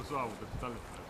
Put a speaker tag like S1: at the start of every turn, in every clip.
S1: Ootko saavutettu tälle päivälle?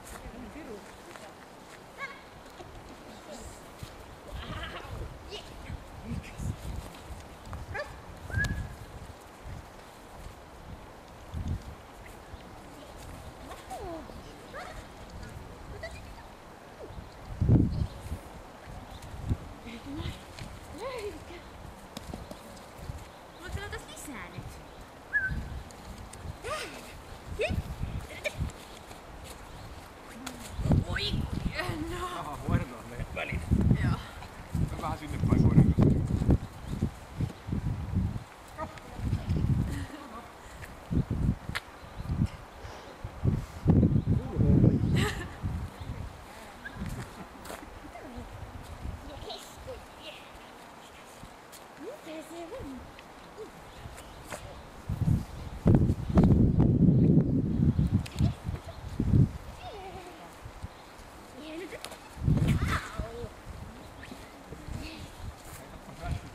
S1: Vähän sinne päin koiran kanssa.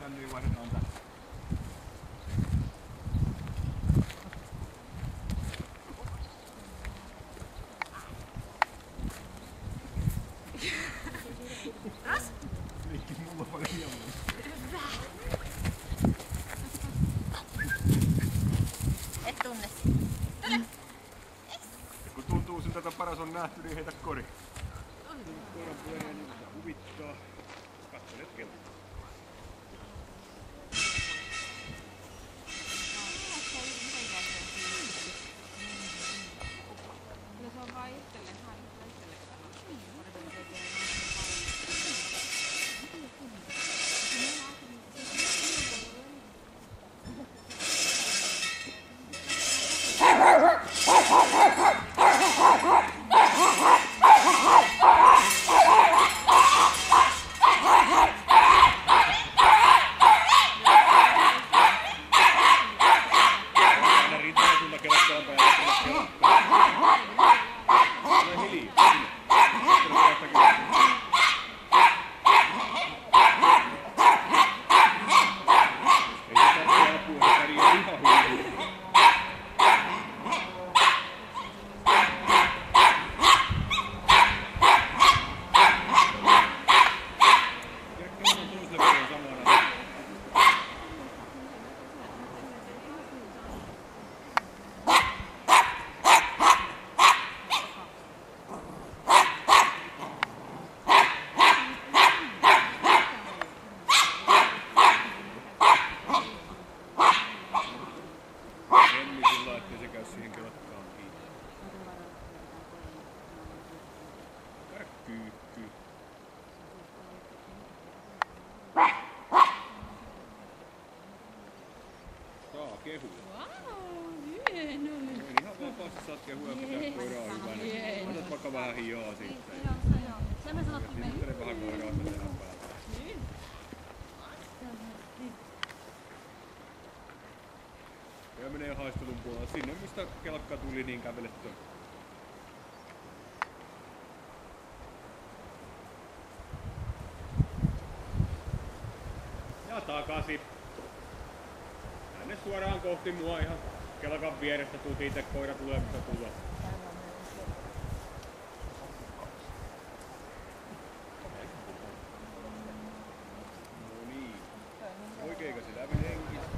S1: Niin vaihdetaan tästä. Liikki mulla paljon hieman.
S2: Et tunne sitä.
S1: Ja kun tuntuu siltä, että paras on nähty, niin heitä kori. Koiran pyöriä niin sitä huvittaa. Katselet kello.
S3: Se on vaan itselle, hän itselle
S1: kehuja.
S3: Vau, hienoa.
S1: Ihan vapaasti saat kehuja ja pitää koiraa hyvänä. Otat vaikka vähän hioa siitä.
S3: Se me sanottiin meille.
S1: Sitten vähän koiraa sen selän päällä. Ja menee haistelun puolella sinne, mistä kelkka tuli, niin kävelet. Ja takaisin. Tänne suoraan kohti mua ihan kelkan vierestä tuut itse, koira tulee mistä tulee. No niin. Oikeinko se läpi henkistä?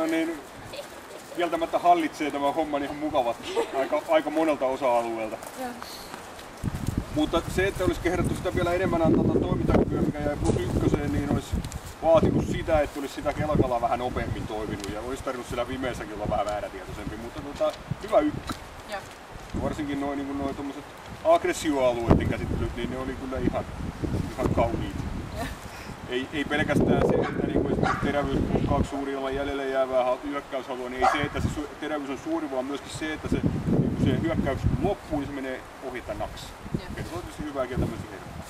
S1: niin kieltämättä hallitsee tämä homma ihan mukavasti aika monelta osa-alueelta. Mutta se, että olisi kehdattu sitä vielä enemmän antaa toimintakykyä, mikä jäi +1, niin olisi vaatinut sitä, että olisi sitä kelkalla vähän nopeammin toiminut ja olisi tarvinnut siellä vimeissäkin olla vähän määrätietoisempi, mutta hyvä ykkä. Varsinkin noi tommoset aggressioalueiden käsittelyt, niin ne oli kyllä ihan kauniita. Ei pelkästään se, että niinku esimerkiksi terävyys +2 suurilla jäljelle jäävää hyökkäyshalua, niin ei se, että se terävyys on suuri, vaan myöskin se, että se hyökkäys loppuu, niin se menee ohitanaksi. Ja se on tietysti hyvää kieltä myös hermaa.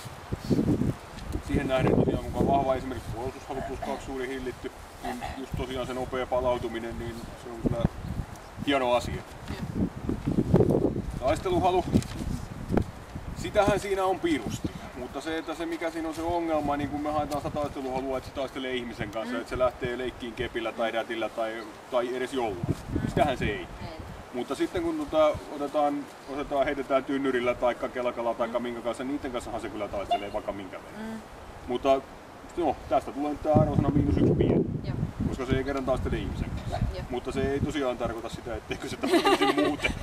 S1: Siihen nähden tosiaan mukaan vahva esimerkiksi puolustushalu +2 suuri hillitty, niin just tosiaan se nopea palautuminen, niin se on kyllä hieno asia. Taisteluhalu, sitähän siinä on pirusti. Mutta se mikä siinä on se ongelma, niin kun me haetaan sitä taisteluhalua, että se taistelee ihmisen kanssa, että se lähtee leikkiin kepillä tai rätillä tai edes jollain. Sitähän se ei. Mutta sitten kun heitetään tynnyrillä tai kelkalla tai minkä kanssa, niiden kanssahan se kyllä taistelee vaikka minkä verran. Mutta no, tästä tulee nyt tää arvosana -1 pieni, koska se ei kerran taistele ihmisen kanssa. Mutta se ei tosiaan tarkoita sitä, etteikö se tapahtuisi muuten.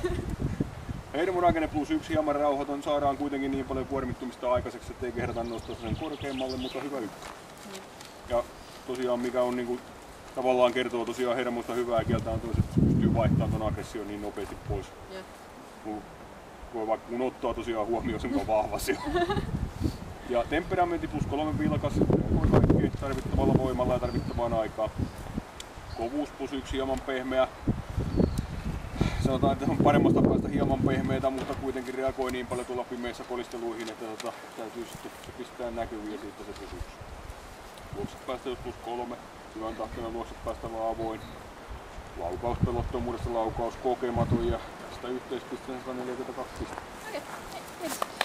S1: Hermorakenne +1 hieman rauhaton, saadaan kuitenkin niin paljon kuormittumista aikaiseksi, ettei kehdata nostaa sen korkeammalle, mutta hyvä ykkä. Ja tosiaan mikä on niinku, tavallaan kertoo tosiaan hermosta hyvää kieltä on toiset, että pystyy vaihtamaan ton aggression niin nopeasti pois. Voi vaikka kun ottaa tosiaan huomioon sen vahva se on. Ja temperamentti +3 vilkas, voi kaikki tarvittavalla voimalla ja tarvittavaan aikaan. Kovuus +1 hieman pehmeä. Sanotaan, että on paremmasta päästä hieman pehmeitä, mutta kuitenkin reagoi niin paljon tuolla pimeissä kolisteluihin, että täytyy sitten se pistää näkyviin ja siitä se pysyy. Luokset päästä +3, hyvän tahtoinen luokset päästävä avoin. Laukauspelottomuudessa laukaus kokematon ja tästä yhteispisteenä 142 pistettä.